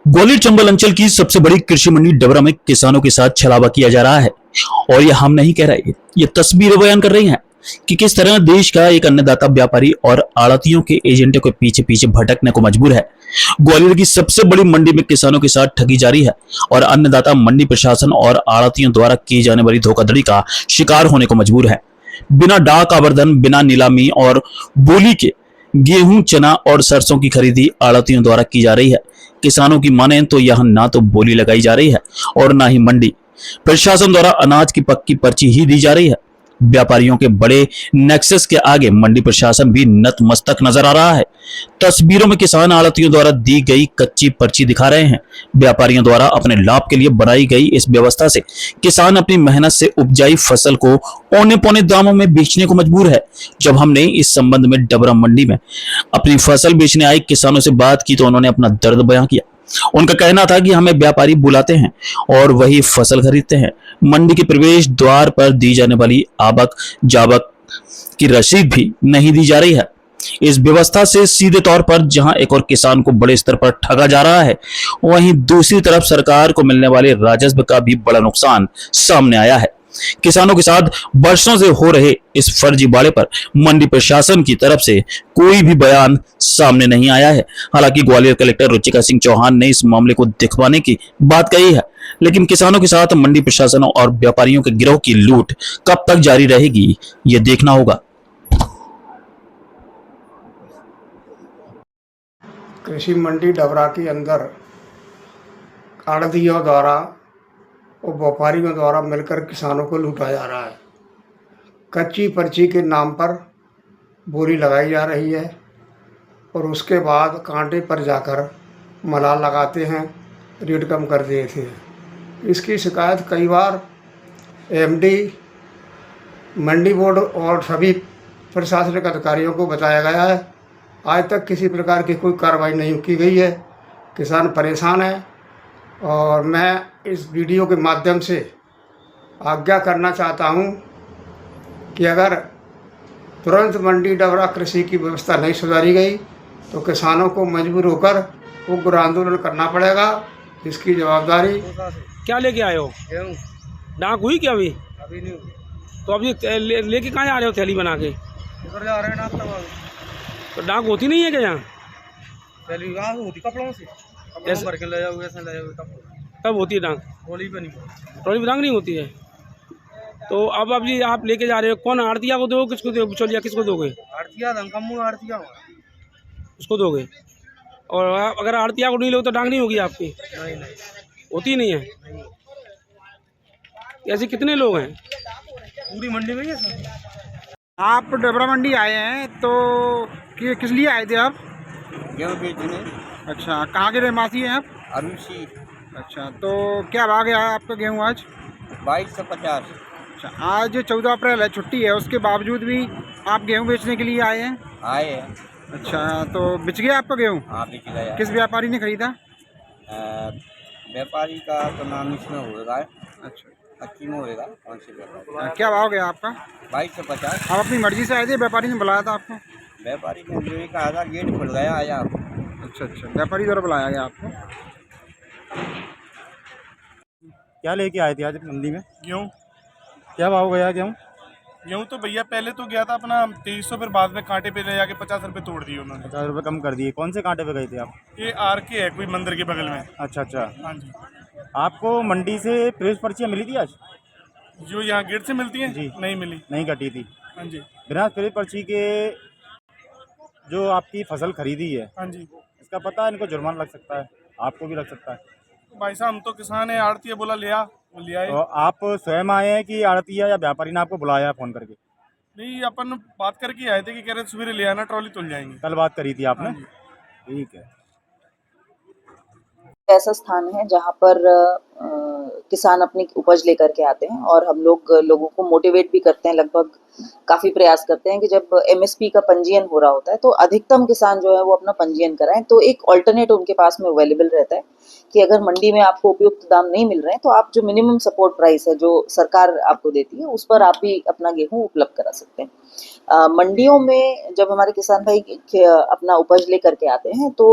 ग्वालियर चंबल अंचल की सबसे बड़ी कृषि मंडी डबरा में किसानों के साथ छलावा किया जा रहा है। और ये हम नहीं कह रहे, ये तस्वीरें बयान कर रही हैं कि किस तरह देश का एक अन्नदाता व्यापारी और आड़तियों के एजेंटों के पीछे पीछे भटकने को मजबूर है। ग्वालियर की सबसे बड़ी मंडी में किसानों के साथ ठगी जारी है और अन्नदाता मंडी प्रशासन और आड़तियों द्वारा की जाने वाली धोखाधड़ी का शिकार होने को मजबूर है। बिना डाक आवर्धन, बिना नीलामी और बोली के गेहूं, चना और सरसों की खरीदी आड़तियों द्वारा की जा रही है। किसानों की माने तो यहां ना तो बोली लगाई जा रही है और ना ही मंडी प्रशासन द्वारा अनाज की पक्की पर्ची ही दी जा रही है। व्यापारियों के बड़े नेक्सस के आगे मंडी प्रशासन भी नतमस्तक नजर आ रहा है। तस्वीरों में किसान आड़तियों द्वारा दी गई कच्ची पर्ची दिखा रहे हैं। व्यापारियों द्वारा अपने लाभ के लिए बनाई गई इस व्यवस्था से किसान अपनी मेहनत से उपजाई फसल को औने पौने दामों में बेचने को मजबूर है। जब हमने इस संबंध में डबरा मंडी में अपनी फसल बेचने आए किसानों से बात की तो उन्होंने अपना दर्द बयां किया। उनका कहना था कि हमें व्यापारी बुलाते हैं और वही फसल खरीदते हैं। मंडी के प्रवेश द्वार पर दी जाने वाली आवक जावक की रसीद भी नहीं दी जा रही है। इस व्यवस्था से सीधे तौर पर जहां एक और किसान को बड़े स्तर पर ठगा जा रहा है, वहीं दूसरी तरफ सरकार को मिलने वाले राजस्व का भी बड़ा नुकसान सामने आया है। किसानों के साथ वर्षों से हो रहे इस फर्जीवाड़े पर मंडी प्रशासन की तरफ से कोई भी बयान सामने नहीं आया है। हालांकि ग्वालियर कलेक्टर रुचिका सिंह चौहान ने इस मामले को दिखवाने की बात कही है, लेकिन किसानों के साथ मंडी प्रशासन और व्यापारियों के गिरोह की लूट कब तक जारी रहेगी, ये देखना होगा। कृषि मंडी डबरा के अंदर आड़तियों द्वारा और व्यापारियों द्वारा मिलकर किसानों को लूटा जा रहा है। कच्ची पर्ची के नाम पर बोली लगाई जा रही है और उसके बाद कांटे पर जाकर मलाल लगाते हैं, रेट कम कर देते हैं। इसकी शिकायत कई बार एमडी, मंडी बोर्ड और सभी प्रशासनिक अधिकारियों को बताया गया है। आज तक किसी प्रकार की कोई कार्रवाई नहीं की गई है। किसान परेशान है और मैं इस वीडियो के माध्यम से आज्ञा करना चाहता हूं कि अगर तुरंत मंडी डबरा कृषि की व्यवस्था नहीं सुधारी गई तो किसानों को मजबूर होकर उग्र आंदोलन करना पड़ेगा। इसकी जवाबदारी क्या लेके आए हो? डाक हुई क्या अभी? अभी नहीं हुई। तो अभी लेके कहाँ जा रहे हो थैली बना के? इधर जा रहे हैं ना। तो डाक होती नहीं है क्या यहाँ? थैली कहाँ होती? कपड़ों से ऐसे भर के ले जाओगे, ऐसे ले जाओगे तब होती है डाक? ट्रॉली पे नहीं। ट्रॉली में डाक नहीं होती है। तो अब अभी आप लेके जा रहे हो, कौन आड़तिया को दोगे, किसको दोगे? चलिए किसको दोगे? आड़तिया धमकम्मू आड़तिया उसको दोगे। और अगर आड़तिया को नहीं लोगे तो डाक नहीं होगी आपकी? नहीं होती नहीं है। ऐसे कितने लोग हैं पूरी मंडी में है सर। आप डबरा मंडी आए हैं तो किस लिए आए थे आप? गेहूँ बेचने। अच्छा, कहाँ के रहवासी हैं आप? अरुषि। अच्छा, तो क्या भाव गया है आपका गेहूँ आज? 2250। अच्छा, आज 14 अप्रैल है, छुट्टी है, उसके बावजूद भी आप गेहूँ बेचने के लिए आए हैं? आए हैं। अच्छा, तो बिच गया आपका गेहूँ? हाँ बिक गया। किस व्यापारी ने खरीदा? व्यापारी का तो नाम इसमें होगा। अच्छा, अच्छी में होगा। कौन से व्यापारी? क्या भाव गया आपका? 2250। आप अपनी मर्जी से आए थे, व्यापारी ने बुलाया था आपको? व्यापारी ने जो कहा था गेट खुल गया, आया। अच्छा, व्यापारी द्वारा बुलाया गया आपको। क्या लेके आए थे आज मंडी में? गेहूँ। क्या भाव गया गेहूँ? गेहूँ तो भैया पहले तो गया था अपना 2300, फिर बाद में कांटे पे ले जाके 50 रुपये तोड़ दिए उन्होंने। 50 रुपये कम कर दिए। कौन से कांटे पे गए थे आप? ये आर के है कोई मंदिर के बगल में। अच्छा। हाँ जी। आपको मंडी से प्रवेश पर्चियाँ मिली थी आज? जो यहाँ गेट से मिलती हैं जी। नहीं मिली। नहीं कटी थी। हाँ जी। बिना प्रवेश पर्ची के जो आपकी फसल खरीदी है, हाँ जी। इसका पता है इनको जुर्माना लग सकता है, आपको भी लग सकता है। भाई साहब हम तो किसान है, आड़ती है, बोला लिया वो लिया है। तो आप स्वयं आए हैं कि आड़तिया या व्यापारी ने आपको बुलाया फ़ोन करके? नहीं, अपन बात करके आए थे कि कह रहे सवेरे ले आना, ट्रॉली तुल जाएंगे। कल बात करी थी आपने? हाँ जी। ठीक है। ऐसा स्थान है जहाँ पर किसान अपनी उपज लेकर के आते हैं और हम लोगों को मोटिवेट भी करते हैं। लगभग काफी प्रयास करते हैं कि जब एमएसपी का पंजीयन हो रहा होता है तो अधिकतम किसान जो है वो अपना पंजीयन कराएं। तो एक ऑल्टरनेट उनके पास में अवेलेबल रहता है कि अगर मंडी में आपको उपयुक्त दाम नहीं मिल रहे हैं तो आप जो मिनिमम सपोर्ट प्राइस है जो सरकार आपको देती है उस पर आप भी अपना गेहूं उपलब्ध करा सकते हैं। मंडियों में जब हमारे किसान भाई अपना उपज लेकर के आते हैं तो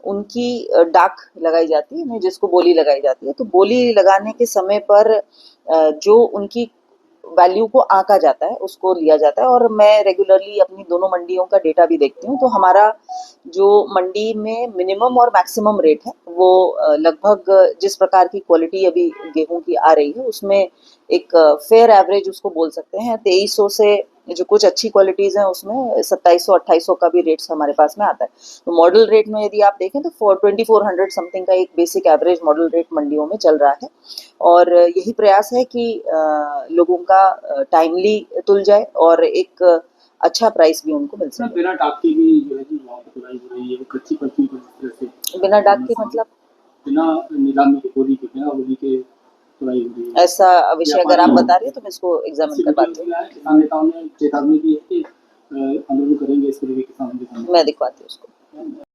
उनकी डाक लगाई जाती है, जिसको बोली लगाई जाती है। तो बोली लगाने के समय पर जो उनकी वैल्यू को आंका जाता है उसको लिया जाता है। और मैं रेगुलरली अपनी दोनों मंडियों का डेटा भी देखती हूँ। तो हमारा जो मंडी में मिनिमम और मैक्सिमम रेट है वो लगभग जिस प्रकार की क्वालिटी अभी गेहूं की आ रही है उसमें एक फेयर एवरेज उसको बोल सकते हैं। 2300 से जो कुछ अच्छी क्वालिटीज हैं उसमें 2700-2800 का भी रेट्स हमारे पास में आता है। तो मॉडल रेट में यदि आप देखें तो 2400 समथिंग का एक बेसिक एवरेज मॉडल रेट मंडियों में चल रहा है। और यही प्रयास है कि लोगों का टाइमली तुल जाए और एक अच्छा प्राइस भी उनको मिल सके। बिना डाक के भी जो है कि वहाँ पर तुलाई हो रही है, कच्ची पर्ची को जिस तरह से बिना डाक के मतलब बिना नीलामी के बोली के तुलाई हो रही है। ऐसा विषय अगर आप बता रहे हैं तो मैं इसको एग्जामिन करवाती हूँ। किसान नेताओं ने चेतावनी दी है कि आंदोलन करेंगे इस तरह के किसान। मैं दिखवाती हूँ उसको।